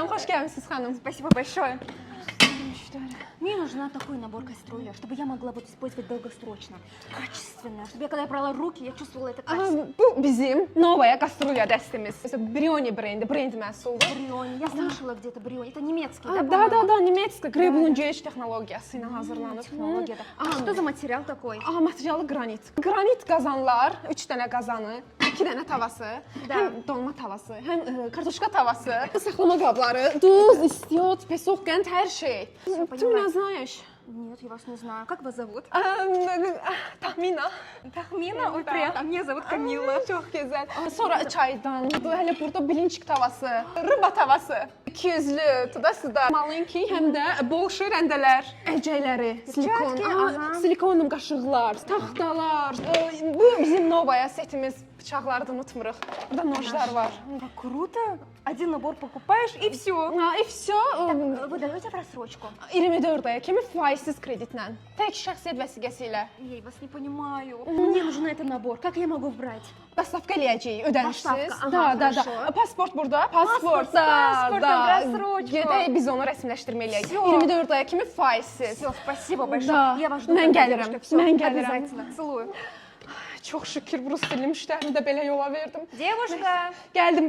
Salam, xoş gəlmisiniz xanım. Спасибо большое. Мне нужна такой набор кастрюли, чтобы я могла вот использовать долгосрочно, качественно, чтобы я когда брала руки, я чувствовала это качество. Bu bizim Novaya Kastrulya dəstimiz. Brioni brend məhsuludur. Бриони, я слышала где-то Бриони, это немецкий, да, Da, по-моему? da, Nemetska Grebulungeç texnologiyası ilə hazırlanıb. Технология, да. А что за материал такой? Materialı qranit. Qranit qazanlar, 3 dənə qazanı, 2 dənə tavası, həm dolma tavası, həm kartoşka tavası, saxlama qabları, duz, istiot, pesok, qənd, hər şey. Ты меня знаешь? Нет, я вас не знаю. Как вас зовут? Tahmina. Тахмина? Ой, приятно. Меня зовут Камила. Çox gözəl. Sonra çaydan, hələ burada bilinçik tavası, rıba tavası, 200-lü, tudası malinki, həm də bol şey rəndələr, əlcəkləri, silikon, silikonum qaşıqlar, taxtalar. Bu bizim Novaya setimiz, bıçaqları da unutmuruq. Burada nojlar var. Как круто. Один набор покупаешь и все. И все. Вы даете в рассрочку? 24 aya kimi faizsiz kreditlə, tək şəxsiyyət vəsiqəsi ilə. Я вас не понимаю. Мне нужен этот набор. Как я могу брать? Bəstafqa eləyəcəyik, ödənişsiz. Bəstafqa, Da, aha, da. хорошо. Pasport burada. Pasport, pasportdan рассрочку. Gedək biz onu rəsmiləşdirmə eləyək. Всё. 24 aya kimi faizsiz. Все, спасибо большое. Да. Я вас жду. Mən тогда, gəlirəm, девушка. Всё, mən gəlirəm. обязательно. Целую. Çox şükür, rus dilli müştərini də belə yola verdim. Девушка. Gəldim.